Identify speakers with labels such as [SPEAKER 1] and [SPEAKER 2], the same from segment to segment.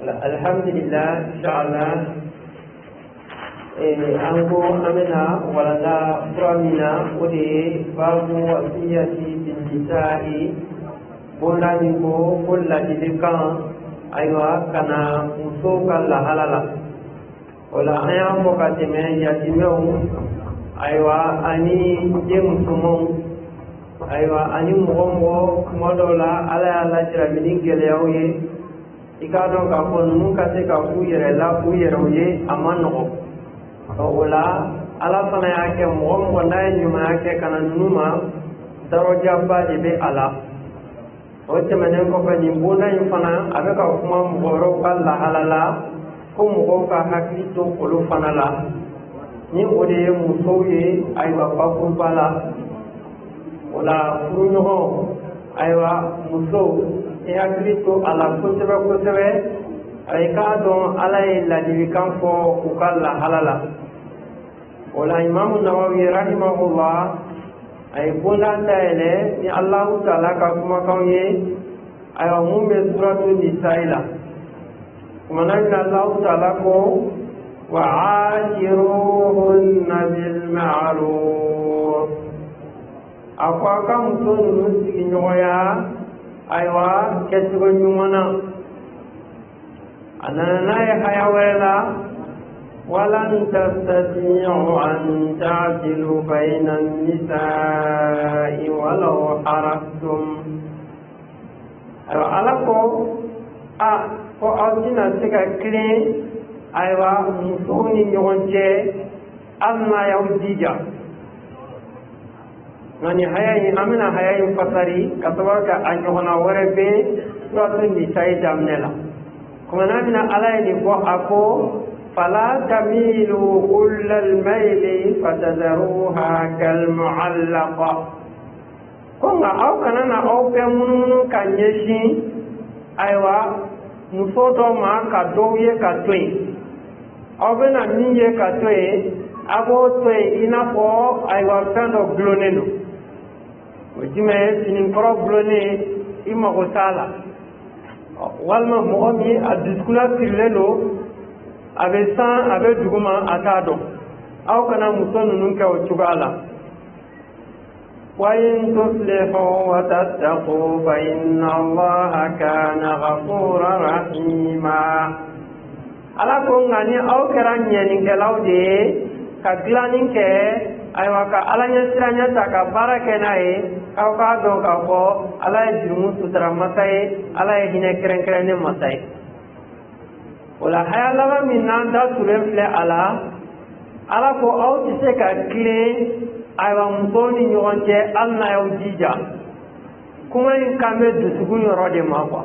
[SPEAKER 1] Alhamdulillah, inshallah. Angko amena walada pramina ode babu wasiyati bintisai bola niko bola didekan aywa kana musoka la halala wala ayam mokateme yatimeu aywa ani jemusumon aywa ani mugongo modola ala jira miningele yawe ikado ka konu kase ka kuyere la kuyere ye amano wala ala fana yake mugongo na nyuma yake kana numa daraja ba be ala oche menen ko fa nimbuna yufana abeka kuma mugoro kala halala ko mugo ka hakito kolo fana la ni ode musoye aywa papu bala wala furuno aywa muso e hakito ala kosebe ay ka don ala la divikan fo kala halala wala imam Nawawi rahimahullah ay bola taele ni Allah taala ka kuma kawye ay umume suratul nisaila kuma nan Allah taala ko wa ajiruhunna bil ma'ruf akwa kam tun musiki nyoya aywa kesugo nyumana anana ya hayawela ولن تستطيعوا أن تعدلوا بين النساء ولو حرصتم ألكو فأوتنا سكاكلين أيوا مسوني يونجي أما يوجيجا nani hayayi amina hayayi fasari katawarka anyohona werebe suatu nisai damnela kuma nabina alayi ko ako فلا تميلوا كل الميل فتذروها كالمعلقة كونغا أو كاننا أو بمنون كنيشي أيوا نفوتو ما كدوية كتوي أو بنا نية كتوي أبو توي إنافو أيوا فندو بلونينو وجمع سنين بلوني إما غسالة والما مؤمي الدسكولا سيلينو abe san abe duguma atado aw kana musonu nunka o chugala wa in tuslihu wa tattaqu fa inna allaha kana ghafurur rahima ala ko ngani aw karanya ni galaude ka glanin ke aywa ka alanya siranya taka barake nai aw ka do ka ko ala jirumu sutra masai ala hine keren keren masai wala hayalama min nan da surefle ala ko aw ti se ka kile aywa musoni nyonje alna yaw jija kuma in kame dusugun yoro de ma kwa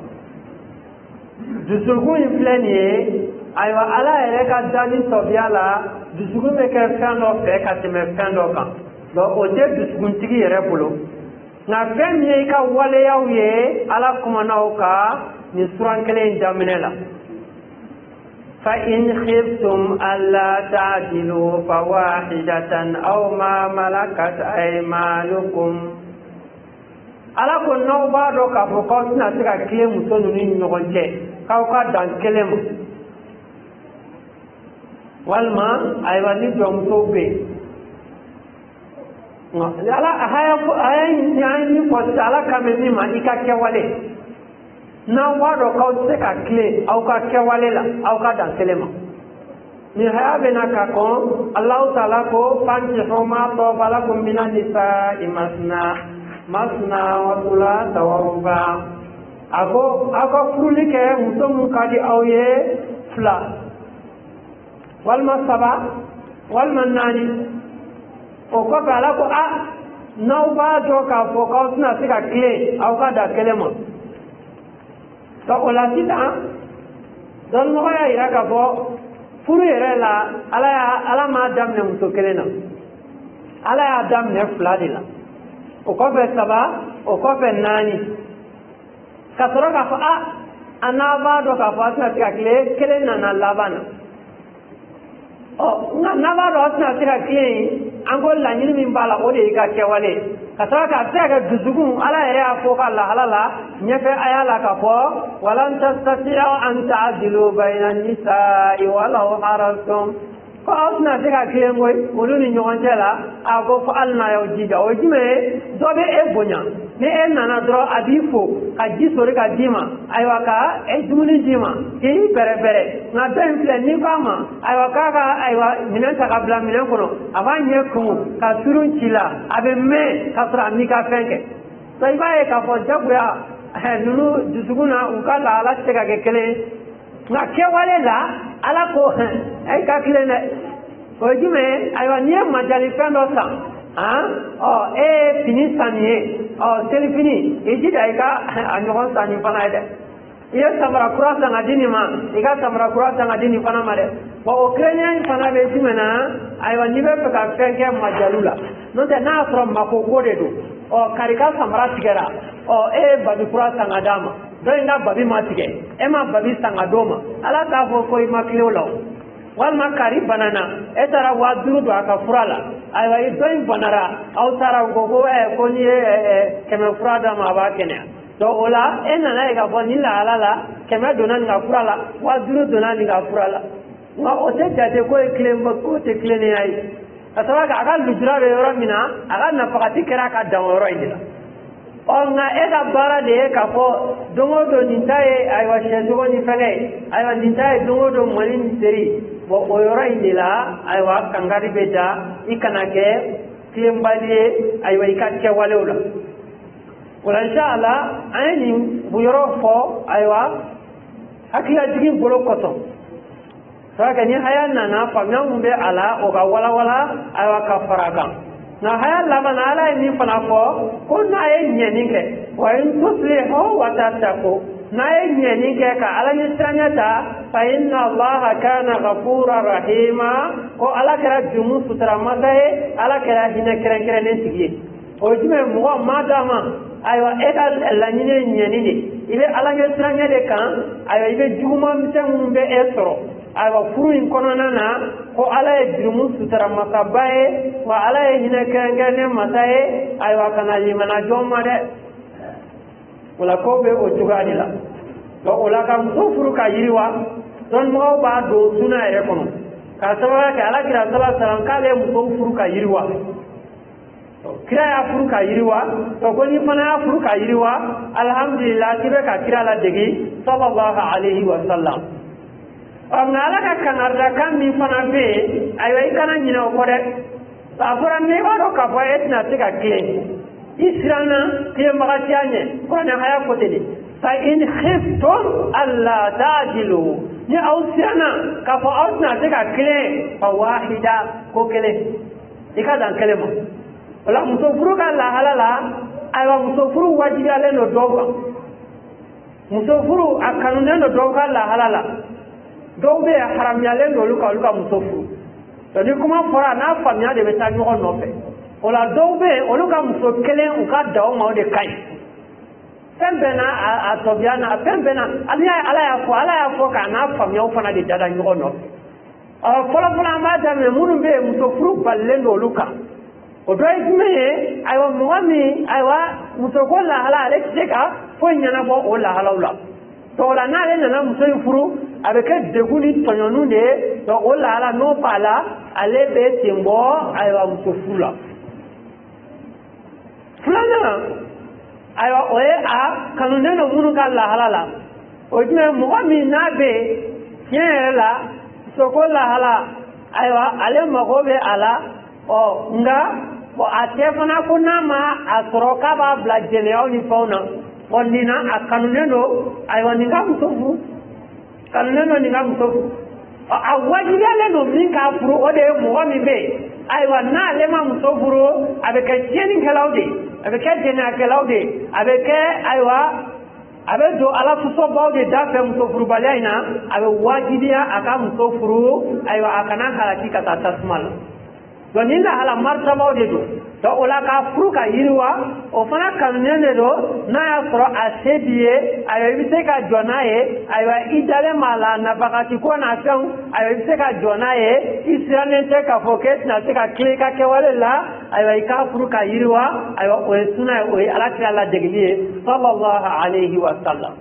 [SPEAKER 1] dusugun inflenie aywa ala ere ka dani tobiala dusugun me ka fando fe ka teme fando ka do o de dusugun tigi yere bolo na femye ka wale yawye ala kuma nauka ni suran kele jaminela فإن خفتم ألا تعدلوا فواحدة أو ما ملكت أيمانكم ala ko no ba do ka fo ko na sika kile musonu ni nyogonje ka ka dan kelem walma ay wani do musobe ala haya ni ko sala kameni ma ikake wale na wado ka se ka kile au ka kewale la au ka dan kelema ni haya bena ka ko Allah taala ko panji homa to bala ko minan nisa masna wa thulatha wa ruba ako fulike mutum kadi auye fla wal masaba wal manani o ko bala ko na ba do ka fo ka na se ka kile au ka da kelema to olatita don mo ya ira ka bo furu yere la ala ma dam ne muso kelena ala ya dam ne fladila o ko be saba o ko be nani ka soro ka fa anaba do ka fa na ka kelena na labana o na ba do na ka kile angol la nyini min bala o de ka kewale kasaka tega duzugun ala ya fo kala halala nyefe ayala ka fo walan tastati'u an ta'dilu bayna an-nisa'i walau harastum ko asna tega kilengoy woluni nyonjela ago fo alna yo jiga o jime dobe e bonya ni e nana dro adifo ka jisori ka dima aywa ka e dumuni dima ki bere na ben fle ni fama aywa ka aywa minan ta kabla minan kono abanye ku ka surun chila abe me ka sura ni ka fenke sai ba e ka fo jabya nunu dusuguna ukala ala tega ke kele na kewale la ala ko ay ka kilene o jime aywa ni majali fendo sa fini saniye telefini eji da ika anyogon sani fana ide iya samara kura sanga dini ma ika samara kura sanga dini fana ma de o krenya fana be jimena aywa ni be ka fenge majalula no te na from makoko de do karika samara tigera babi kura sanga dama do ina babi ma tige ma babi sanga doma ala ka fo ko ma kilola walma kari banana etara waduru do aka furala aywa idoin banara aw tara gogo ko ni keme furada ma ba kenya to ola enana ga boni la ala keme dona nga furala waduru dona nga furala wa ote jate ko klem ko te klene ay atawa ga aga lujra be yoro mina aga na fakati kera ka daworo indila onga ega bara de ka fo dongo do nintaye aywa shedo ni fele aywa nintaye dongo do malin seri bo oyora indila aywa kangari beja ikanake tiembali aywa ikache wale wala inshallah ayni buyoro fo aywa hakila jigin bolo koto saka ni hayana na famya mumbe ala o ga wala aywa kafaraga na haya lamana ala ni fana fo ko na ye nyeninke wa in tuslihu wa tattaqu na ye nyeninke ka ala ni sanyata fa inna allaha kana ghafurur rahima ko ala kara jumu sutra magaye ala kara hina kere ne tigiye o jime mo madama aywa eka la nyine nyenini ile ala ni sanya de kan aywa ibe juma mtengu be esoro aywa furu in konona na ko ala e jumu sutra makabaye wa ala e hina kangane mataye aywa kana limana jomma de wala ko be o jugani la to wala kam so furu ka yiriwa don mo ba do suna e kono ka sawa ka ala kira sallallahu alaihi wasallam kale mu so furu ka yiriwa to kira ya furu ka yiriwa to ko ni fana ya furu ka yiriwa alhamdulillah tibe ka kira la degi sallallahu alaihi wasallam ngala ka kanarda kan mi fana be aywa ikana nyina ko de safura me waro ka fa etna tika kile israna ke magatianye ko na haya ko tede fa in khiftum alla tajilu ni ausana ka fa ausna tika kile fa wahida ko kile ikadan kelemo wala musofuru ka la halala aywa musofuru wajibi ale no doga musofuru akanune no doga la halala dobe haram yalen do luka musofu to ni kuma fora na famia de beta nyo no fe ola dobe oluka muso kelen uka dawo ma de kai pembena atobiana pembena ala ya fo ka na famia u fana de dada nyo no fola ma da me munu be muso furu balle do luka o do me aywa muami aywa muso ko la hala ale teka fo nyana bo o la hala to la na le na muso furu avec deguni tonyonu de to o la ala no pala ale be timbo aywa muso fula fulana aywa oye a kanune no munu ka la halala o jime mo mi na be yela so ko la hala aywa ale mo be ala o nga o atefana kunama asroka ba bla jeleo ni fauna onina akanune no aywa ninga musofu kanune ninga musofu awaji yale no minka furu ode mo mi be aywa na le ma musofuru avec jeni kelaude avec jeni kelaude avec aywa avec do ala fuso bawde da fe musofuru balaina avec wajibiya aka musofuru aywa akana halaki kata tasmal donina hala martaba ode do to ola ka furu ka yiriwa o fana kanunen de do n'a y'a sɔrɔ a se b'i ye ayiwa i bɛ se ka jɔ n'a ye ayiwa i dalen b'a la nafakati ko n'a fɛnw ayiwa i bɛ se ka jɔ n'a ye i sirannen tɛ k'a fɔ k'e tɛna se ka tile i ka kɛwale la ayiwa i k'a furu ka yiriwa ayiwa o ye sunna ye o ye alakira ladegeli ye sallallahu alayhi wa sallam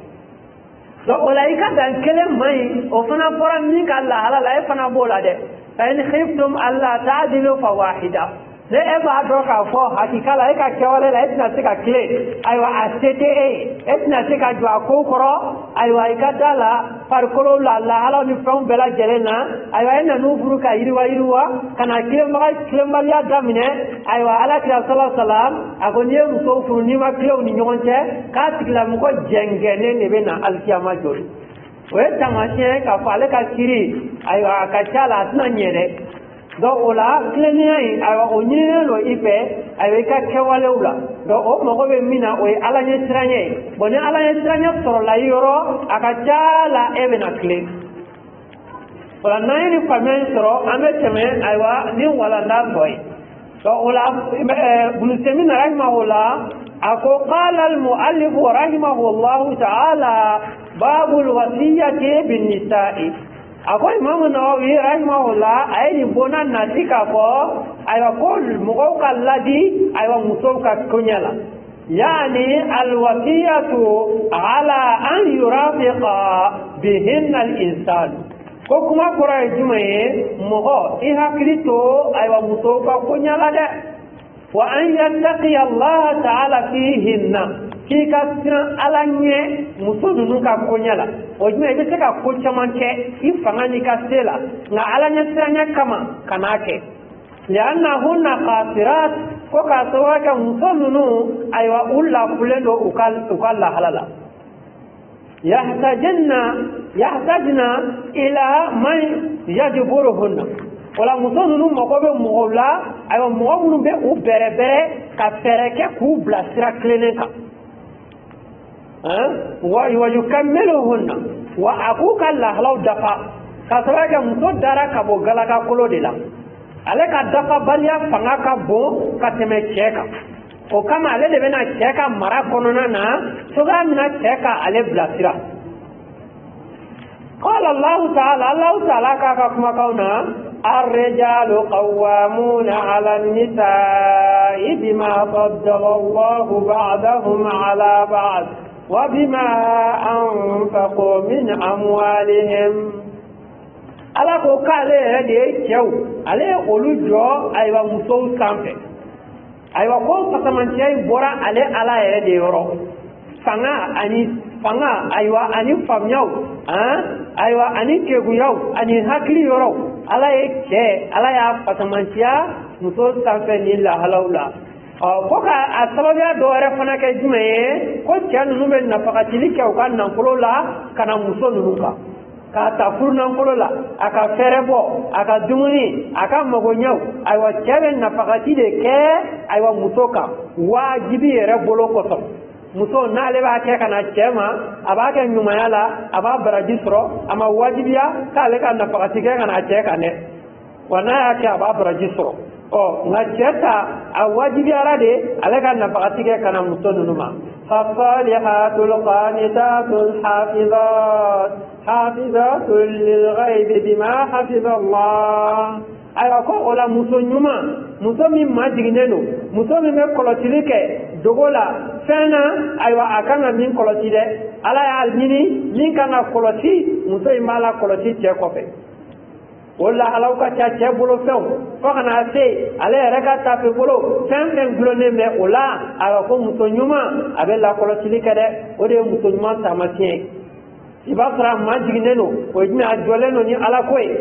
[SPEAKER 1] donc o la i ka dan kelen man ɲi o fana fɔra min ka lahala la e fana b'o la dɛ fa in khiftum alla ta'dilu fa wahida ne e b'a dɔn k'a fɔ hakika la e ka kɛwale la e tɛna se ka tile ayiwa a se tɛ e tɛna se ka jɔ a ko kɔrɔ ayiwa i ka da la farikolo la lahalaw ni fɛnw bɛɛ lajɛlen na ayiwa e nan'u furu ka yiriwa ka na tilenbaliya daminɛ ayiwa alakira sallallahu salam a ko n'i ye musow furu n'i ma tilen u ni ɲɔgɔn cɛ k'a tigilamɔgɔ jɛngɛnnen de bɛ na alikiyama jɔli o ye taamasiyɛn k'a fɔ ale ka kiri ayiwa a ka ca la a tɛna ɲɛ dɛ donc o la tilennenya in ayiwa o ɲininen don i fɛ ayiwa i ka kɛwalew la donc o mago bɛ min na o ye ala ɲɛ siranɲɛ ye bon ni ala ɲɛ siranɲɛ sɔrɔla i yɔrɔ a ka ca la e bɛna tilen o la n'an ye nin faamuya in sɔrɔ an bɛ tɛmɛ ayiwa ni walanda dɔ ye donc o la Ibn Taymiyyah rahimahullah a ko qala al-mu'allif rahimahullahu ta'ala babul wasiyyati bin nisa'i ako Imam Nawawi rahimahullah ay ni bona nati ka fo aywa ko mo ka ladi aywa muso ka kunyala yani alwasiyatu ala an yurafiqa bihinna al-insan ko kuma kora jumaye mo i hakrito aywa muso ka kunyala de wa an yattaqi Allah ta'ala fihinna k'i ka siran ala ɲɛ muso ninnu ka koɲɛ la o jumɛn i bɛ se ka ko caman kɛ i fanga n'i ka se la nka ala ɲɛ siranya kama ka n'a kɛ li'annahunna qasirat ko k'a sababu kɛ muso ninnu ayiwa u lafulen don u ka lahala la yahtajna ila man yajburuhunna wala muso ninnu mago bɛ mɔgɔw la ayiwa mɔgɔ minnu bɛ u bɛrɛbɛrɛ ka fɛɛrɛ kɛ k'u bila sira tilennen kan ويكملهن وأقوك الله لو دفع كسرك مسو دارا كبو غلاكا كولو دي لا عليك دفع باليا فناكا بو كتمي تشيكا وكما علي لبنا تشيكا مرا كونونا نا سوغا منا تشيكا علي بلاسيرا قال الله تعالى كما كونا الرجال قوامون على النساء بما فضل الله بعضهم على بعض وبما أنفقوا من أموالهم ala ko k'ale yɛrɛ de ye cɛw ale ye olu jɔ ayiwa musow sanfɛ ayiwa ko fasamacɛ in bɔra ale ala yɛrɛ de yɔrɔ fanga ayiwa ani faamuyaw ayiwa ani keguyaw ani hakili yɔrɔ ala ye cɛ ala y'a fasamacɛya muso sanfɛ ni lahalaw la ko ka a sababuya dɔ wɛrɛ fana kɛ jumɛn ye ko cɛ ninnu bɛ nafagatili kɛ u ka nafolo la ka na muso ninnu kan k'a ta furu nafolo la a ka fɛɛrɛ bɔ a ka dumuni a ka magoɲɛw ayiwa cɛ bɛ nafagati de kɛ ayiwa muso kan wajibi yɛrɛ bolo kosɔn muso n'ale b'a kɛ ka na cɛ ma a b'a kɛ ɲumanya la a b'a baraji sɔrɔ a ma wajibiya k'ale ka nafagati kɛ ka na cɛ kan dɛ wa n'a y'a kɛ a b'a baraji sɔrɔ nka cɛ ta a wajibiyara de ale ka nafagati kɛ ka na muso ninnu ma فالصالحات القانتات الحافظات حافظات للغيب بما حفظ الله ayiwa ko o la muso ɲuman muso min majiginen don muso min bɛ kɔlɔsili kɛ dogo la fɛn na ayiwa a kan ka min kɔlɔsi dɛ ala y'a ɲini min kan ka kɔlɔsi muso in b'a la kɔlɔsi cɛ kɔfɛ o lahalaw ka ca cɛ bolo fɛnw fo ka na se ale yɛrɛ ka tafe bolo fɛn fɛn gulonnen bɛ o la ayiwa ko muso ɲuman a bɛ lakɔlɔsili kɛ dɛ o de ye muso ɲuman taamasiyɛn i b'a sɔrɔ a majiginnen don o ye jumɛn a jɔlen don ni ala ko ye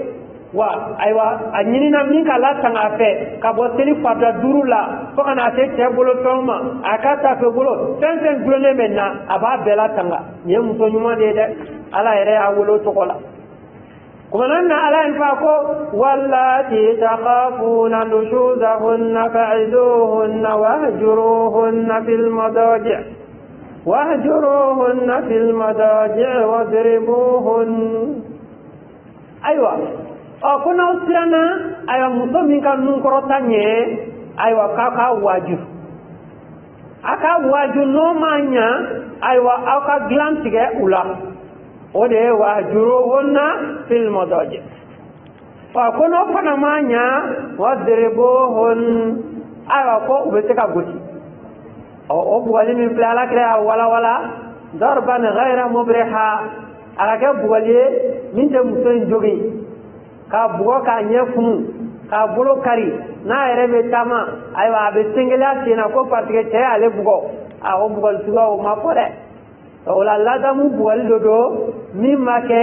[SPEAKER 1] wa ayiwa a ɲinina min ka latanga a fɛ ka bɔ seli farida 5 la fo ka na se cɛ bolo fɛnw ma a ka tafe bolo fɛn fɛn gulonnen bɛ na a b'a bɛɛ latanga nin ye muso ɲuman de ye dɛ ala yɛrɛ y'a wele o tɔgɔ la ومن على انفاقه واللاتي تخافون نشوزهن فعزوهن واهجروهن في المضاجع واضربوهن ايوه كنا اسرنا ايوه مسلمين كانوا كرتانيه aywa kaka waju aka waju no manya aywa aka glantige ula ode wajuro wonna fil madaji fa kono fana manya wadribuhun aywa ko ubeteka goti o buwali min plala kra wala darban ghayra mubriha aga buwali min de musoyin jogi ka bugo ka nyefunu ka bolo kari na yɛrɛ bɛ taama ayiwa a bɛ sengeliya sen na ko parce que cɛ y'ale bugɔ o bugɔli suguya o ma fɔ dɛ o la ladamu bugɔli dɔ don min ma kɛ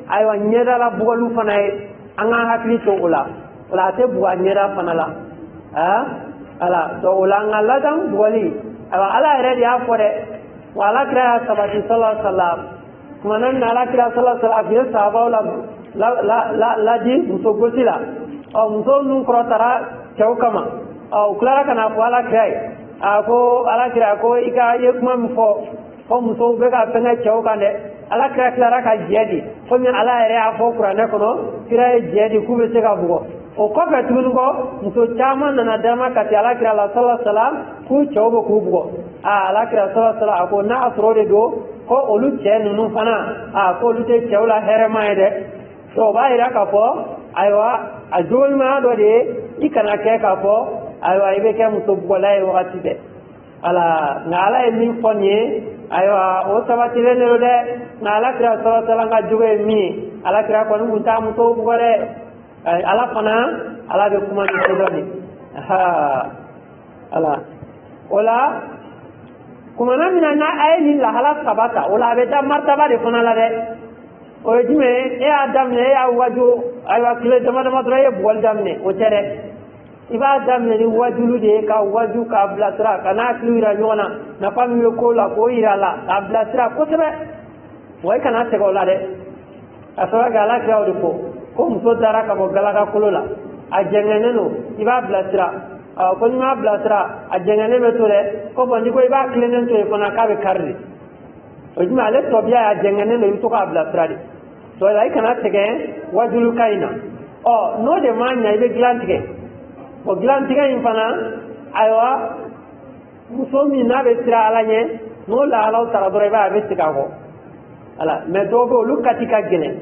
[SPEAKER 1] ayiwa ɲɛdala bugɔliw fana ye an ka hakili to o la a tɛ bugɔ a ɲɛda fana la wala o la an ka ladamu bugɔli ayiwa ala yɛrɛ de y'a fɔ dɛ wa ala kira y'a sabati sallallahu alaihi wa sallam tuma na ni ala kira sallallahu alaihi wa sallam a tun ye sahabaw ladi muso gosi la muso nun kɔrɔtara cɛw kama u tilara ka na fɔ ala kira ye ko ala kira ko i ka ye kuma min fɔ ko musow bɛ ka fɛngɛ cɛw kan dɛ ala kira tilara ka jɛ di komi ala yɛrɛ y'a fɔ kuranɛ kɔnɔ kira ye jɛ di k'u bɛ se ka bugɔ o kɔfɛ tuguni kɔ muso caman nana dama ka se ala kira la sallallahu alaihi wa sallam k'u cɛw bɛ k'u bugɔ ala kira sallallahu alaihi wa sallam a ko n'a sɔrɔ o de don ko olu cɛ ninnu fana ko olu tɛ cɛw la hɛrɛma ye dɛ o b'a yira k'a fɔ ayiwa a jogoɲumanya dɔ de ye i kana kɛ k'a fɔ ayiwa i bɛ kɛ muso bugɔla ye wagati bɛɛ wala nka ala ye min fɔ nin ye ayiwa o sabatilen de don dɛ nka ala kira sallallahu alaihi wa sallam ka jogo ye min ye ala kira kɔni tun t'a musow bugɔ dɛ ala fana ala bɛ kuma ni ko dɔ de ala o la kumana min na n'a ye nin lahala saba ta o la a bɛ taa martaba de fana la dɛ o ye jumɛn e y'a daminɛ e y'a waju ayiwa tile dama dama dɔrɔn e ye bugɔli daminɛ o tɛ dɛ i b'a daminɛ ni wajulu de ye ka waju k'a bilasira ka n'a hakili yira ɲɔgɔn na nafa min bɛ ko la k'o yira a la k'a bilasira kosɛbɛ wa i kana sɛgɛn o la dɛ ka sababu kɛ ala kira o de fɔ ko muso taara ka bɔ galaka kolo la a jɛngɛnnen don i b'a bilasira ko n'i m'a bilasira a jɛngɛnnen bɛ to dɛ ko bɔn n'i ko i b'a tilennen to yen fana k'a bɛ kari de o jumɛn ale tɔbiya y'a jɛngɛnnen don i bɛ to k'a bilasira de o la i kana sɛgɛn wajulu ka in na n'o de ma ɲa i bɛ dilan tigɛ o dilan tigɛ in fana ayiwa muso min n'a bɛ sira ala ɲɛ n'o lahalaw taga dɔrɔn i b'a ye a bɛ segin a kɔ ala mɛ dɔw bɛ olu kati ka gɛlɛn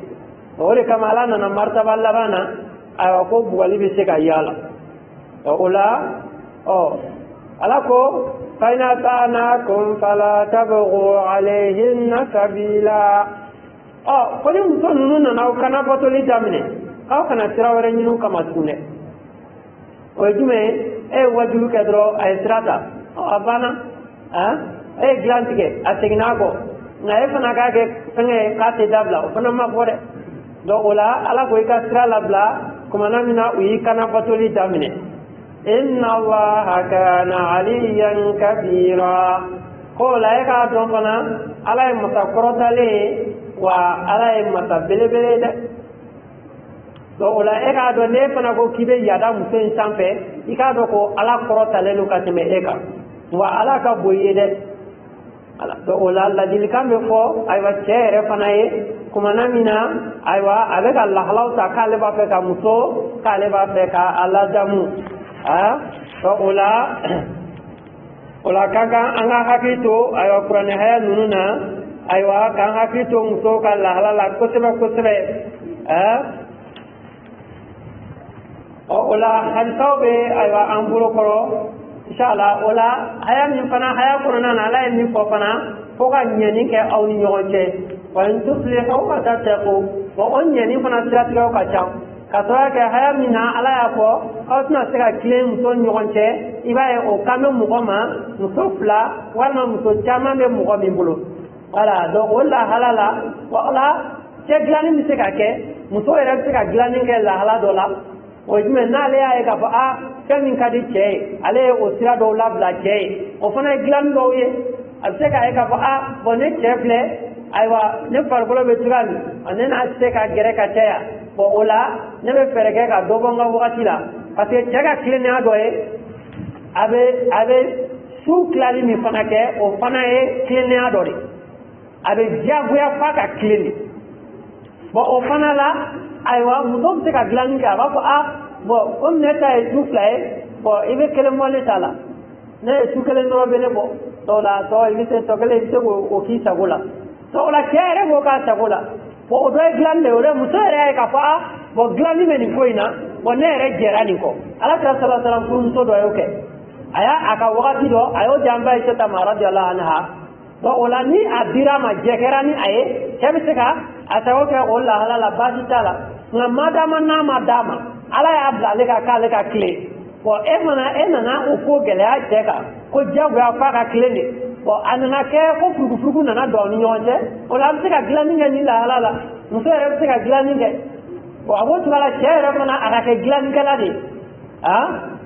[SPEAKER 1] o de kama ala nana martaba laban na ayiwa ko bugɔli bɛ se ka ye a la o la ala ko فإن أطعنكم فلا تبغوا عليهن سبيلا ko ni muso ninnu nana aw kana batoli daminɛ aw kana sira wɛrɛ ɲini kama tugun dɛ o ye jumɛn ye e ye wajulu kɛ dɔrɔn a ye sira ta a banna e ye dilan tigɛ a seginna a kɔ nka e fana k'a kɛ fɛngɛ ye k'a tɛ dabila o fana ma fɔ dɛ donc o la ala ko i ka sira labila kumana min na u y'i kana batoli daminɛ inna allaha kana aliyan kabira ko la e k'a dɔn fana ala ye masa kɔrɔtalen ye wa ala ye masa belebele dɛ donc o la e k'a dɔn n'e fana ko k'i bɛ yada muso in sanfɛ i k'a dɔn ko ala kɔrɔtalen don ka tɛmɛ e kan wa ala ka bon i ye dɛ donc o la ladilikan bɛ fɔ ayiwa cɛ yɛrɛ fana ye kumana min na ayiwa a bɛ ka lahalaw ta k'ale b'a fɛ ka muso k'ale b'a fɛ ka a ladamu donc o la ka kan an ka hakili to ayiwa kuranɛ haya ninnu na ayiwa k'an hakili to musow ka lahala la kosɛbɛ kosɛbɛ o la hadisaw bɛ ayiwa an bolo kɔrɔ inshallah o la haya min fana haya kɔnɔna na ala ye min fɔ fana fo ka ɲɛni kɛ aw ni ɲɔgɔn cɛ wa in tuslihu wa tattaqu wa o ɲɛni fana siratigɛw ka ca ka sababu kɛ haya min na ala y'a fɔ aw tɛna se ka tilen muso ni ɲɔgɔn cɛ i b'a ye o kan bɛ mɔgɔ ma muso fila walima muso caman bɛ mɔgɔ min bolo voilà donc o lahala la wala cɛ dilanni bɛ se ka kɛ muso yɛrɛ bɛ se ka dilanni kɛ lahala dɔ la o ye jumɛn n'ale y'a ye k'a fɔ fɛn min ka di cɛ ye ale ye o sira dɔw labila cɛ ye o fana ye dilanni dɔw ye a bɛ se k'a ye k'a fɔ bon ne cɛ filɛ ayiwa ne farikolo bɛ cogoya min ne n'a se ka gɛrɛ ka caya bon o la ne bɛ fɛɛrɛ kɛ ka dɔ bɔ n ka wagati la parce que cɛ ka tilennenya dɔ ye a bɛ su tilali min fana kɛ o fana ye tilennenya dɔ de a bɛ diyagoya f'a ka tilen de bon o fana la ayiwa muso bɛ se ka dilanni kɛ a b'a fɔ bon komi ne ta ye su fila ye bon ibe kelen mole tala ne su kelen do bele bo to la to ibe to kelen ibe o ki sagola to la kere bo ka sagola bo do glande o musere ka fa bo glandi me ni koina bo ne re gerani ko ala ka sallallahu alaihi wasallam to do yoke aya aka wakati do ayo jamba ita ma radiyallahu anha do ola ni adira ma jekerani aye kebe ka atawo ke olla halala basi tala na madama na madama ala ya abla le ka kale ka kle bo enana o ko gele a jeka ko jagwa fa ka kle ni bo anana ke ko fugu na do ni yonje ola bi ka glani ngani la halala musere bi ka glani nge bo abo tala shere mana aka ke glani kala de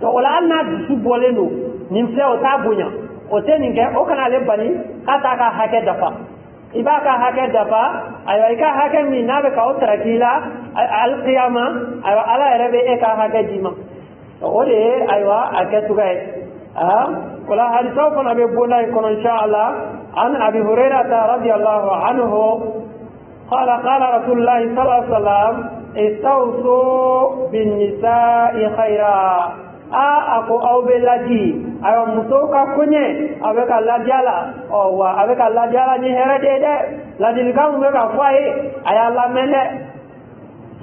[SPEAKER 1] to ola anna su boleno nim fle o tabunya o teninge o kana le bani kata ka hake dafa ibaka hake dafa ayo ika hake mi nabe ka otra kila al qiyama ayo ala rebe e ka hake jima to ode aywa ake tugai wala hadithu kana be bona kono insha Allah an abi hurairah radhiyallahu anhu qala qala rasulullah sallallahu alaihi wasallam istawsu bin nisa'i khaira ako awbe laji ayo musoka kunye aweka lajala owa aweka lajala ni herede de lajil kam me ka fai aya la mele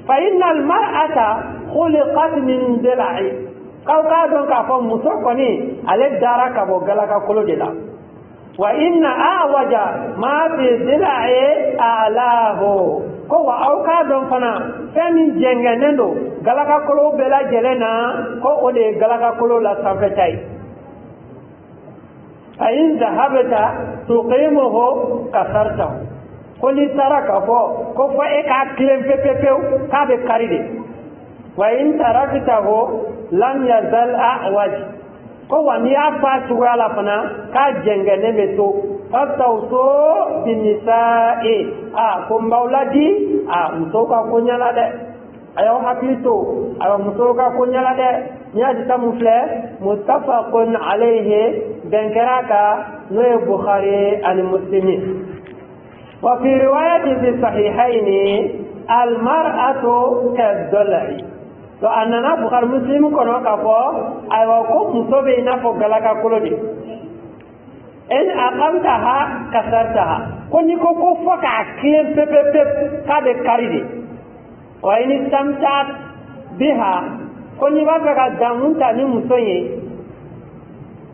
[SPEAKER 1] fa innal mar'ata khuliqat min dil'i kaw ka don ka fa musoko ni ale dara ka bo gala ka kolo de la wa inna awaja ma fi dil'i alahu ko wa auka don fana femi jengenendo galaka kolo bela jelena ko ode galaka kolo la safetai ayin zahabata tuqimuhu kasarta ko ni taraka ko fa e ka klem pepepe ka be karide wa in taraktahu lam yazal awaj ko wa ni afa tuwala fana ka jengene meto fatawso binisa'i ko mauladi musoka kunyala de ayo haklito ayo musoka kunyala de nyaadi tamufle muttafaqun alayhi bankaraka no bukhari al muslimin wa fi riwayati fi sahihayn al mar'atu kadhalai to anana bukhari muslim kono ka ko ayo ko musobe ina fo galaka kolodi en aqamtaha kasartaha koni ko faka klem pepe ka de karide wa in istamtat biha koni ba ka damunta ni musoye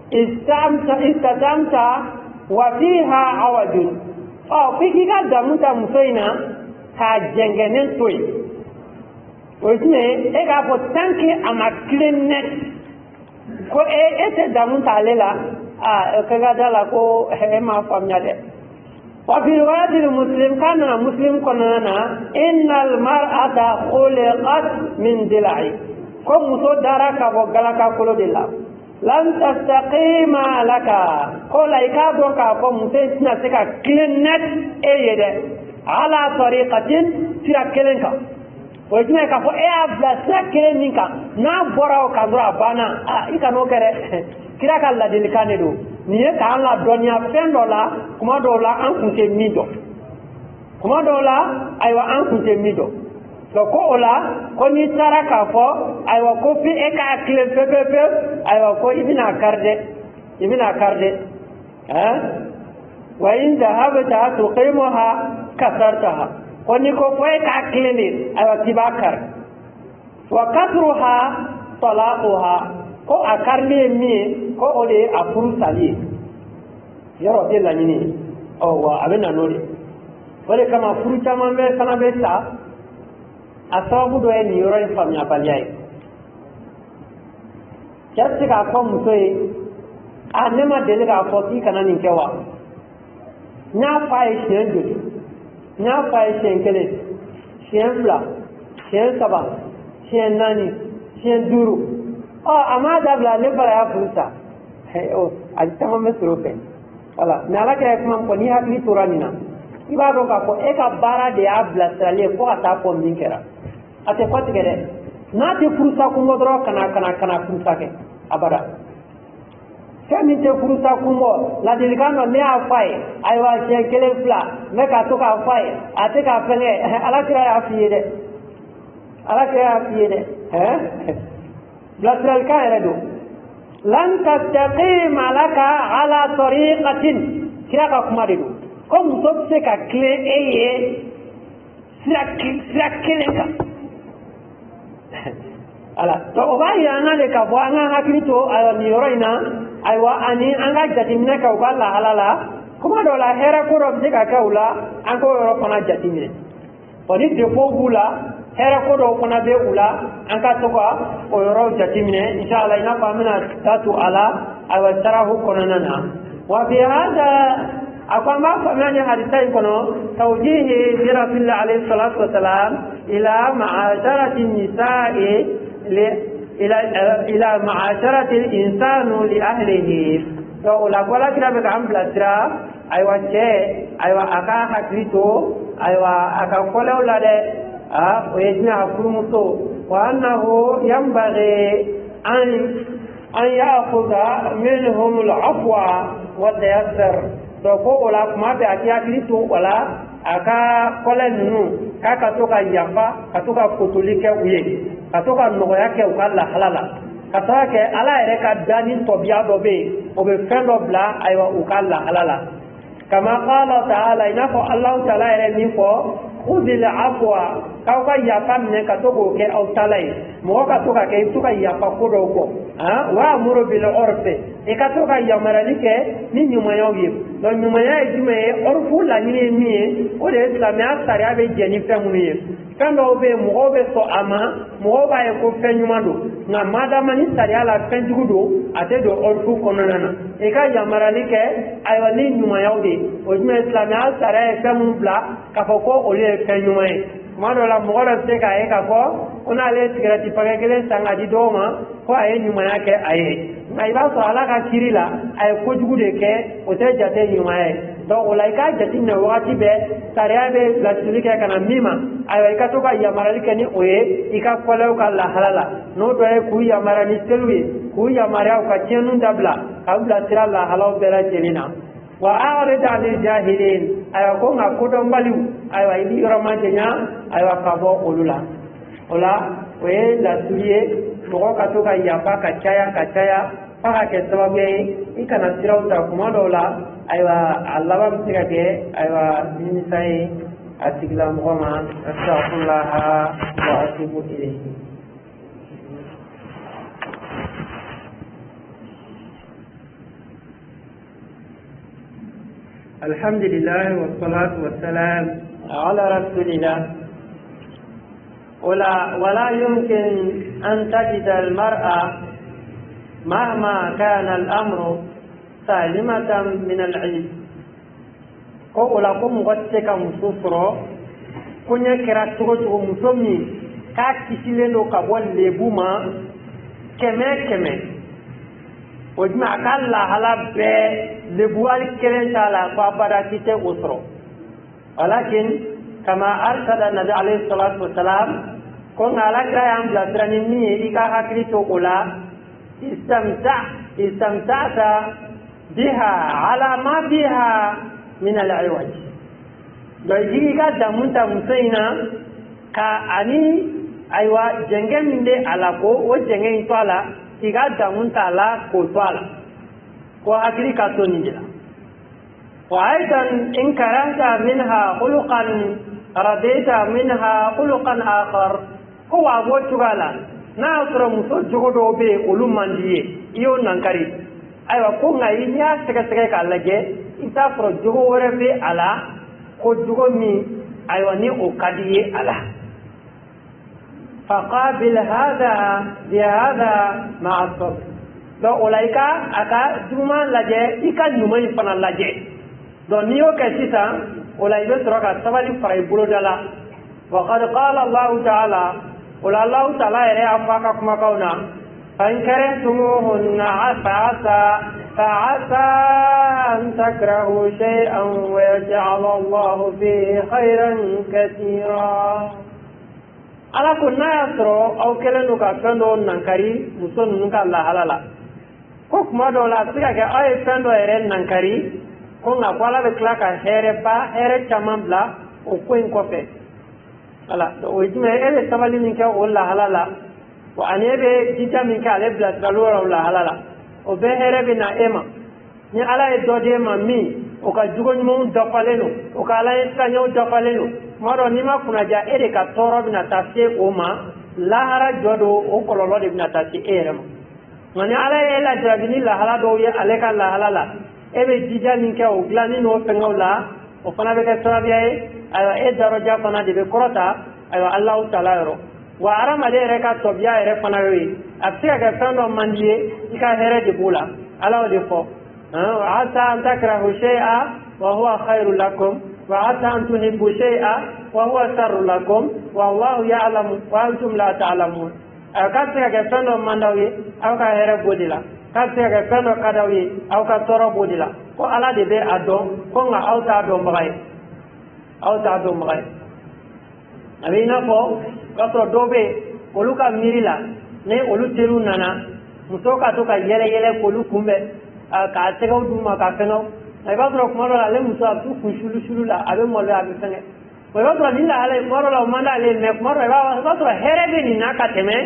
[SPEAKER 1] istamta wa fiha awajun fiki ka damunta musoyina ka jengenen toy ojine e ga po tanki ama cleannet ko ete damunta lela kaga dala ko ma famnya de wa fi riwayat muslim kana muslim konana innal mar'ata khuliqat min dil'i ko muso dara ka bo galaka kolo de la lan tastaqima laka ko laika do ka ko muso tina se ka cleannet e yede ala tariqatin tira kelenka o jina ka fo e abla sa keleninka na borao ka dra bana ikano kere kira ka ladil kanedo ni e ka la donya fendo la kuma do la an kunte mido kuma do la aywa an kunte mido so ko ola ko ni tara ka fo aywa ko fi e ka kile pepe aywa ko ibina karde wa in dhahabta tuqimuha kasartaha ko ni ko fo e ka kile ni aywa tibakar wa kasruha talaquha ko akarne mi ko ode afuru sali yoro de la nini o wa abena nori wale kama furu chama be sana be sa asabu do en yoro en famya baliyai kyatti ka ko musoy anema dele ka ko ti kana nin kewa nya fai shendu nya fai shenkele shenfla shen saba shen nani shen duru ama dabla le bara ya furusa ajitama mesrofe wala nala ke kuma ko ni hakli turanina iba do ka ko e ka bara de abla sale ko ata ko minkera ate ko tigere na te furusa ko modro kana furusa ke abada kami te furusa ko mo la delikano ne afai aiwa je kele fla me ka to ka afai ate ka pele ala kira ya fiede blasral ka eredo lan tastaqima laka ala tariqatin kira ka kuma de do ko muso se ka kile eye sira kelen kan ala to o ba yana le ka bo anga hakili to ayo ni yoro ina aywa ani anga jatimine ka ko la halala kuma do la hera ko ro se ka ka ula an ko yoro fana jatimine oni de ko bula hera ko do fana be ula an ka to ka o yoro jatimine inshallah ina fa mina tatu ala aywa tarahu konana wa bi hada أقام فمن حديثين كنوا توجيه رسول الله عليه الصلاة والسلام إلى معاشرة النساء إلى معاشرة الإنسان لأهله. فأولا قولا كنا بكام بلاترا أيوة شيء أيوة أكا حكريتو أيوة أكا قولا ولا ده ويجمع فرمتو وأنه ينبغي أن يأخذ منهم العفو والتيسر. to ko wala kuma be atiya kristo wala aka kole nunu ka to ka yafa ka to ka kotolike uye ka to ka nogo yake ukalla halala ka to ke ala ere ka dani to biya do be o be fendo bla aywa ukalla halala kama qala ta'ala ina ko allah ta'ala ere ni ko khudil afwa ka yafa ne ka to ko ke au talai mo ka to ka ke to ka yafa ko do ko wa amuru bil urfi e ka to ka yamaralike ni nyuma yogi do nyuma ya jume urfu la ni mi o de islamia sariya be jeni femu ni kando be mo be so ama mo ba e ko fenyuma do na madama ni sariya la fenjugo do ate do urfu kononana e ka yamaralike ay wali nyuma yogi o jume islamia sariya femu bla ka ko o le fenyuma e madola mo la se ka e ka ko ona le sigarati pagele sanga di doma ko ay nyuma yake aye ay ba so ala ka kirila ay ko jugude ke o te jate nyuma ye do ulaika jati na wakati be sariya be la sulike kana mima ay ka to ka yamarali ke ni oye ika kwala ka la halala no do ay ku yamara ni selwi ku yamara ka jenu dabla kabla sira la halaw bela jelina wa a'rid 'anil jahilin ay ko nga ko do mbaliw ay wa idi ramajenya ay wa ka bo olula ola we la suliye mo ka to ka yapa ka chaya paka ke sababu ikana sirauta kuma dola aywa Allah ba mtiga ke aywa ni sai atigla muhamma astaghfirullah wa atubu ilayhi alhamdulillah wassalatu wassalam ala rasulillah ولا يمكن أن تجد المرأة مهما كان الأمر سالمة من العيب كولاكم غتشك مسفرو كنيا كراتوجو مسومي كاكيسيلو كابول لبوما كمه وجمع كلا هلا ب لبوال كلن تعالى فبركته أسرو ولكن كما أرشد النبي عليه الصلاة والسلام كون على كلام بلاتراني مي إيكا حكريتو أولا استمتعت بها على ما فيها من العوج بيجي كذا منتا مسينا كأني أيوة جنگل من ده على كو وجنگل يطالا كذا منتا على كو طالا كو أكلي كاتوني جلا وأيضا إن كرهت منها خلقا رضيت منها خلقا آخر كو أبو تغالا na sura muso jogodo be olu mandiye iyo nankari aywa ko ngai nya sega ka lage ita sura jogo wore be ala ko jogo mi aywa ni o kadiye ala faqabil hada bi hada ma'a sabr do ulaika aka juma lage ika nyumani fana lage do niyo ke sita ulaibe sura ka sabali farai bulodala wa qad qala Allah ta'ala قل الله تعالى يرفعكم قونا فإن كرهتموهن فعسى أن تكرهوا شيئا ويجعل الله فيه خيرا كثيرا على كنا يسرو أو كلنك فندو ننكري مسون ننك الله حلالا كوك ما دولا سيكا أي فندو يرين ننكري كنا قوالا بكلاكا هيربا هيرب تماملا وكوين كوفي ala o jime ebe tabali min ka wala halala wa anebe jita min ka le bla dalora wala halala obehere bina ema ni ala e dode ma mi o ka jugo mo dafaleno o ka ala e sanyo dafaleno maro ni ma kuna ja ere ka toro bina tase o ma lahara jodo o kololo de bina tase ere ma ngani ala e la jabini lahara do ye ale ka lahara la ebe jija ni ke o glani no pengola o fana be ka trabiya e daraja fana de be korota ayo allah taala ro wa arama de re ka tobiya ere fana wi afia ga fano mandie ika here de bula ala de fo asa an takrahu shay'a wa huwa khairul lakum wa asa an tuhibbu shay'a wa huwa sharrul lakum wallahu ya'lamu wa antum la ta'lamun akatya ga fano mandawi aw ka here bodila katya ga fano kadawi aw ka toro bodila ko ala de be adon ko nga aw ta do mbay abina ko kaso dobe oluka mirila ne olu teru nana musoka to ka yele kolu kumbe ka tego duma ka feno ay ba tro ko la le musa tu kushulu la abe molo abe sange ko ba tro lila ale moro la manda le ne moro ba tro herebe ni na ka teme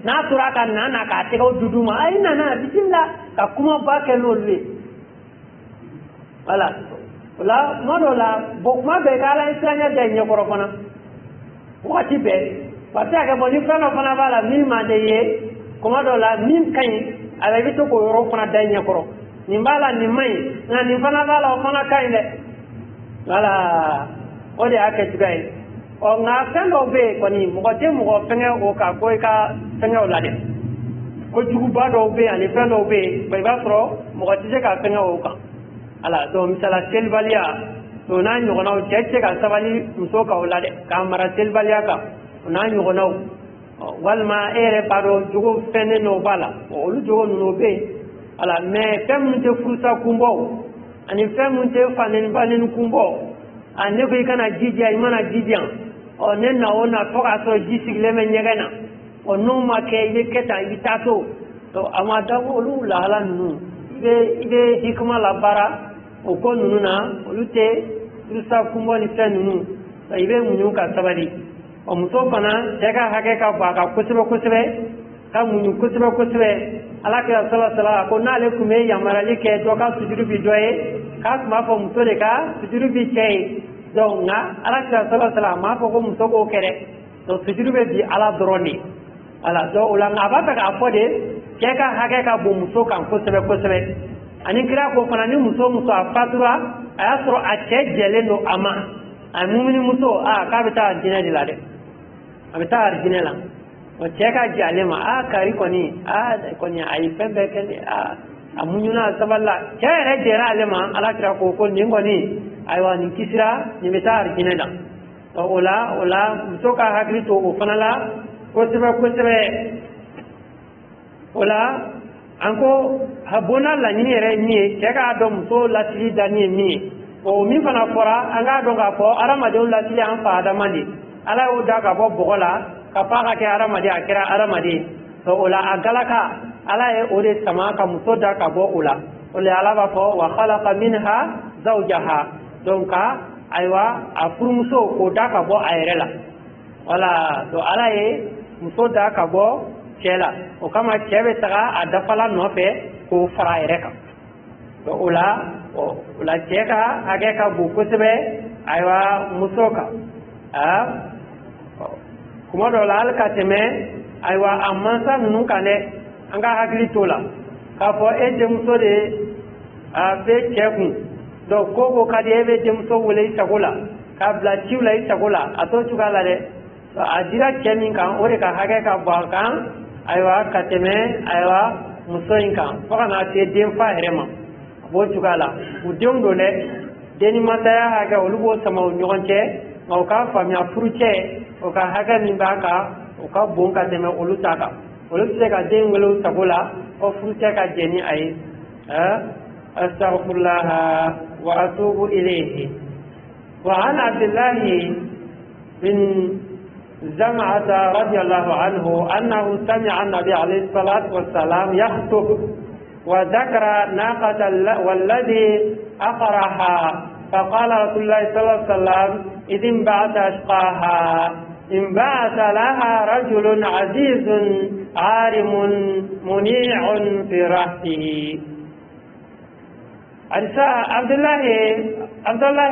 [SPEAKER 1] na tura ka na ka tego duduma ay nana bismillah ka kuma ba ke no le wala moro la bokma be kala isanya de nyokoro kona wakati be pati ake boni fana fana bala min ma de ye kuma do la min kai ala bito ko yoro fana danya koro nimbala ni mai na ni fana bala o fana kai de wala o de ake tugai o nga sendo be ko ni mo te mo fenge o ka ko ka fenge o la de ko jugu ba do be ani fendo be bay ba tro mo ko tije ka fenge o ka ala do misala selbalia to na nyogona o tete ka sabali muso ka o la de ka mara selbalia ka na nyogona walma ere paro jugo fene no bala o lu jugo no be ala me fem te fusa kumbo ani fem te fanen banen kumbo ane ko kana jiji ay mana jijian o nen na ona to ka so jisigle me nyegena o no ma ke ye keta itato to amada o lu la hala nu ide hikma la bara o ko nu na o lu te fusa kumbo ni fenu to ibe munyu ka sabali o muso fana daga hake ka ba ka kusube ka munyu kusube alaka sallallahu ko na le kume yamarali ke to ka sujudu bi doye ka kuma fo muso de ka sujudu bi chei donc na alaka sallallahu ma fo ko muso ko kere to sujudu bi ala droni ala do ulanga abata ka fo de ke ka hake ka bu muso kan kusube ani kira ko fana ni muso afatura ayasro a che jele no ama amumini muso a ka bita dina dilade abita arjinela o cheka jalema kari koni ai pembe kende amunyuna saballa kere dera alema alakira ko ningoni aiwa ni kisira ni bita arjinela to ola musoka hakri to ofanala ko sebe ola anko habona la ni ere ni cheka do muso la tili dani ni o mi fana fora anga do ga ko arama de la tili an fa da mandi ala o da ga bo bogola ka pa ka ke aramadi akira aramadi to ola agalaka ala e o de sama ka muso da ka bo ola ala ba ko wa khalaqa minha zawjaha donka aywa afurmuso ko da ka bo ayrela wala to ala e muso da ka bo chela o kama chebe taga adafala no pe ko fara ireka to ola cheka age ka bu kusbe aywa musoka kuma do la ka teme aywa amansa nunu kane anga hakili tola ka fo e jemso de be cheku do ko ka de be jemso wole isagola ka bla chiula isagola ato chugala de ajira kemin kan ore ka hage ka ba kan aywa ka teme aywa muso inkan fo kana te den fa herema bo chugala udem do ne deni mataya hage olugo sama nyogonche o ka famia furuche o ka haga min baka o ka bonka teme olutaka oluteka den welo sagola o furuche ka jeni ay astaghfirullah wa atubu ilayhi wa an abdullah bin زمعة رضي الله عنه أنه سمع النبي عليه الصلاة والسلام يخطب وذكر ناقة والذي أقرها فقال رسول الله صلى الله عليه وسلم إذ انبعث أشقاها انبعث لها رجل عزيز عارم منيع في رأسه عبد الله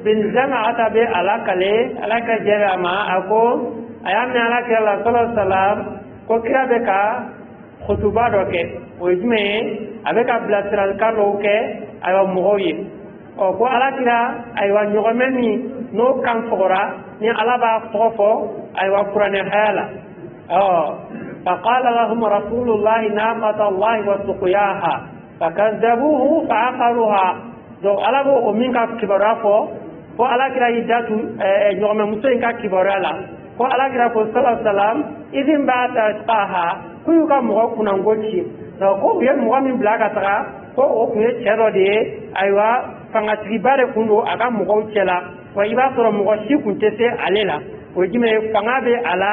[SPEAKER 1] بن زمعة على جرما أكو أيامنا على كلا صلى الله عليه وسلم كوكرا بكا خطبة روكي ويجمع أبكا بلاترال كاروكي أيوة مغوي أو كو على كلا أيوة نغمني نو كان فورا ني على با فوفو أيوة قرآن حيالا فقال لهم رسول الله ناقة الله وسقياها فكذبوه فعقروها دو على بو أمين كبرا فو على كلا يداتو نغم مسوين كبرا لا فو على كلا فو صلى الله عليه وسلم إذن بعد أسقاها كيو كمغو كنانغوشي دو كو بيان مغامين بلاغا تغا كو أكوية تشيرو دي أيوا فنغتري باري كندو أغا مغو تشيلا وإبا صرو مغوشي كنتسي عليلا ويجيمي فنغابي على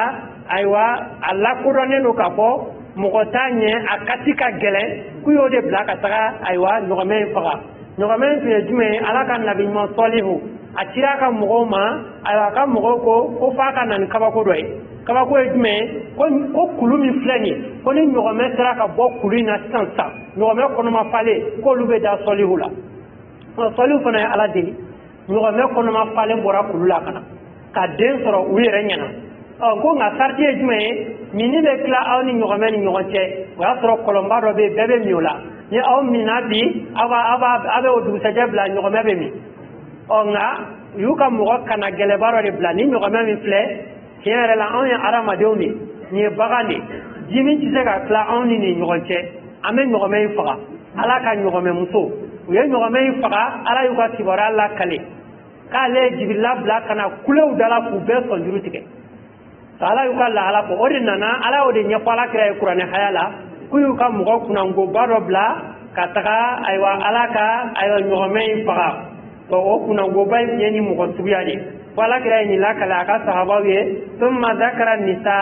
[SPEAKER 1] أيوا على كورانينو كفو مغتاني أكاتيكا جلي كيو دي بلاغا تغا أيوا نغمين فغا نغمين في جمي على كان نبي ما صالحو أتيراكا مغوما أيوا كا مغوكو كفاكا ننكبكو دوي kabako ejme ko kulumi flani ko ni nyogome sera ka bo kulina sansa nyogome kono ma fale ko lube da solihula solihu fana ala deli nyogome kono ma fale bora kulula kana ka den soro uyere nyana ko nga sarti ejme mini be kla awni nyogome ni nyogoche wa soro kolomba do be bebe miola ni aw minabi aba o du sajabla nyogome be mi nga yuka mo kana gele baro de bla ni nyogome mi fle tiɲɛ la anw ye adamadenw de nin ye bagan de dimi tɛ se ka tila anw ni nin ɲɔgɔn cɛ an bɛ ɲɔgɔmɛ in faga ala ka ɲɔgɔmɛ muso u ye ɲɔgɔmɛ in faga ala y'u ka kibaruya lakale k'ale ye jibirila bila ka na kulew dala k'u bɛɛ sɔnjuru tigɛ ala y'u ka lahala fɔ o de nana ala y'o de ɲɛfɔ ala kira ye kuranɛ haya la k'u y'u ka mɔgɔ kunnangoba dɔ bila ka taga ayiwa ala ka ayiwa ɲɔgɔmɛ in faga o kunnangoba in ye ni mɔgɔ suguya de wala kira ni la kala ka sahabaw ye thumma dhakara nisa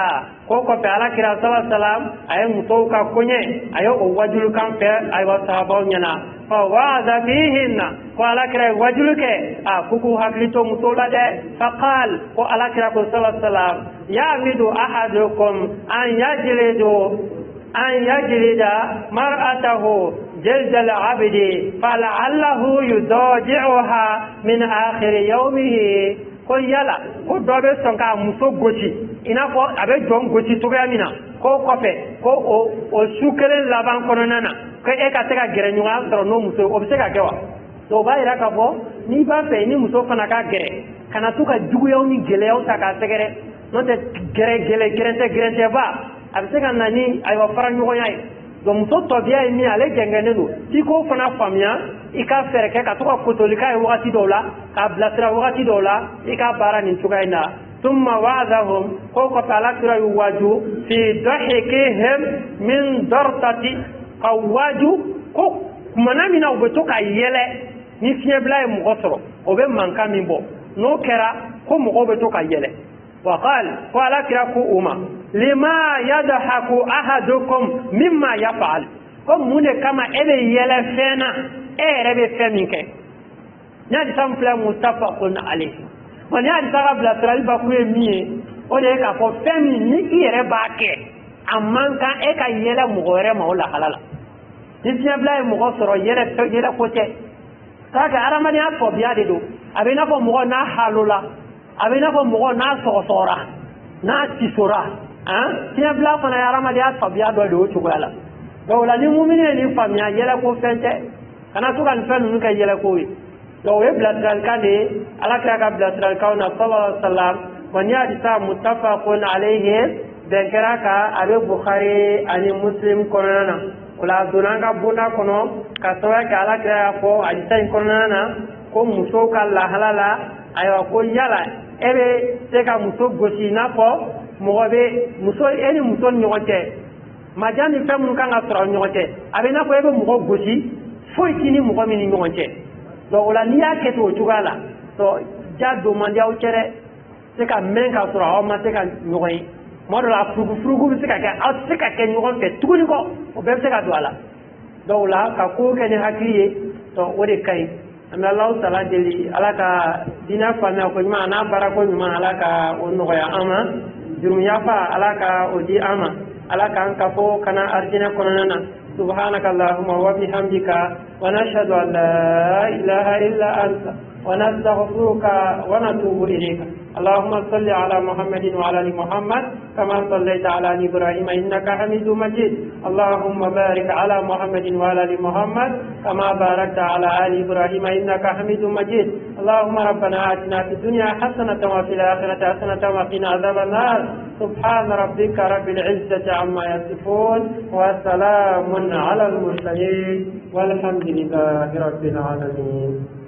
[SPEAKER 1] ko pe ala kira sallallahu ay muso ka konye ayo o wajulu kan pe ay wa sahabaw nyana fa wa'ada fihinna ko ala kira wajulu ke a kuku haklito muso la de fa qal ko ala kira ko sallallahu ya midu ahadukum an yajlida mar'atahu جلد العبد فلعله يضاجعها من آخر يومه ko yala ko dɔ bɛ sɔn ka muso gosi i n'a fɔ a bɛ jɔn gosi cogoya min na ko kɔfɛ ko o su kelen laban kɔnɔna na ko e ka se ka gɛrɛ ɲɔgɔn sɔrɔ n'o muso o bɛ se ka kɛ wa donc o b'a yira k'a fɔ n'i b'a fɛ ni muso fana ka gɛrɛ kana to ka juguyaw ni gɛlɛyaw ta k'a sɛgɛrɛ n'o tɛ gɛrɛntɛba a bɛ se ka na ni ayiwa fara ɲɔgɔnya ye donc muso tɔbiya ye min ale jɛngɛnnen don i k'o fana faamuya i ka fɛɛrɛ kɛ ka to ka kotoli k'a ye wagati dɔw la k'a bilasira wagati dɔw la i ka baara nin cogoya in na tumma wa'adahum ko kɔfɛ ala kira y'u waaju fi dahikihim min dartati ka waaju ko kumana min na u bɛ to ka yɛlɛ ni fiɲɛbila ye mɔgɔ sɔrɔ o bɛ mankan min bɔ n'o kɛra ko mɔgɔw bɛ to ka yɛlɛ wa qal ko ala kira ko u ma lima yadhaku ahadukum mimma yaf'al ko mun de kama e bɛ yɛlɛ fɛn na e yɛrɛ bɛ fɛn min kɛ ni hadisa min filɛ muttafaqun alayhi wa ni hadisa ka bilasirali bakuru ye min ye o de ye k'a fɔ fɛn min ni i yɛrɛ b'a kɛ a man kan e ka yɛlɛ mɔgɔ wɛrɛ ma o lahala la ni fiɲɛbila ye mɔgɔ sɔrɔ yɛlɛ ko tɛ k'a kɛ adamadenya tɔbiya de don a bɛ i n'a fɔ mɔgɔ n'a halola a bɛ i n'a fɔ mɔgɔ n'a sɔgɔsɔgɔra n'a tisora fiɲɛbila fana ye adamadenya tɔbiya dɔ de o cogoya la donc o la ni mumini ye nin faamuya yɛlɛ ko fɛn tɛ kana to ka nin fɛn ninnu kɛ yɛlɛ ko ye donc o ye bilasiralikan de ye ala kira ka bilasiralikanw na sallallahu alaihi wa sallam wa ni hadisa muttafaqun alayhi bɛn kɛra kan a bɛ bukhari ani muslim kɔnɔna na o la a donna an ka bonda kɔnɔ ka sababu kɛ ala kira y'a fɔ hadisa in kɔnɔna na ko musow ka lahala la ayiwa ko yala e bɛ se ka muso gosi i n'a fɔ mɔgɔ bɛ muso e ni muso ni ɲɔgɔn cɛ maja ni fɛn minnu kan ka sɔrɔ aw ɲɔgɔn cɛ a bɛ i n'a fɔ e bɛ mɔgɔ gosi foyi t'i ni mɔgɔ min ni ɲɔgɔn cɛ donc o la n'i y'a kɛ ten o cogoya la donc ja don man di aw cɛ dɛ se ka mɛn ka sɔrɔ aw ma se ka ɲɔgɔn ye tuma dɔ la furugufurugu bɛ se ka kɛ aw tɛ se ka kɛ ɲɔgɔn fɛ tuguni kɔ o bɛɛ bɛ se ka don a la donc o la ka ko kɛ ni hakili ye donc o de ka ɲi an bɛ Alahu taala deli ala ka diinɛ faamuya ko ɲuman a n'a baara ko ɲuman ala ka o nɔgɔya an ma jurumu yafa ala ka o di an ma ala kan kafo kana arjina konana subhanaka allahumma wa bihamdika wa nashhadu an la ilaha illa anta wa nastaghfiruka wa natubu ilayka اللهم صل على محمد وعلى ال محمد كما صليت على ال ابراهيم انك حميد مجيد اللهم بارك على محمد وعلى ال محمد كما باركت على ال ابراهيم انك حميد مجيد اللهم ربنا آتنا في الدنيا حسنة وفي الآخرة حسنة وقنا عذاب النار سبحان ربك رب العزة عما يصفون وسلام على المرسلين والحمد لله رب العالمين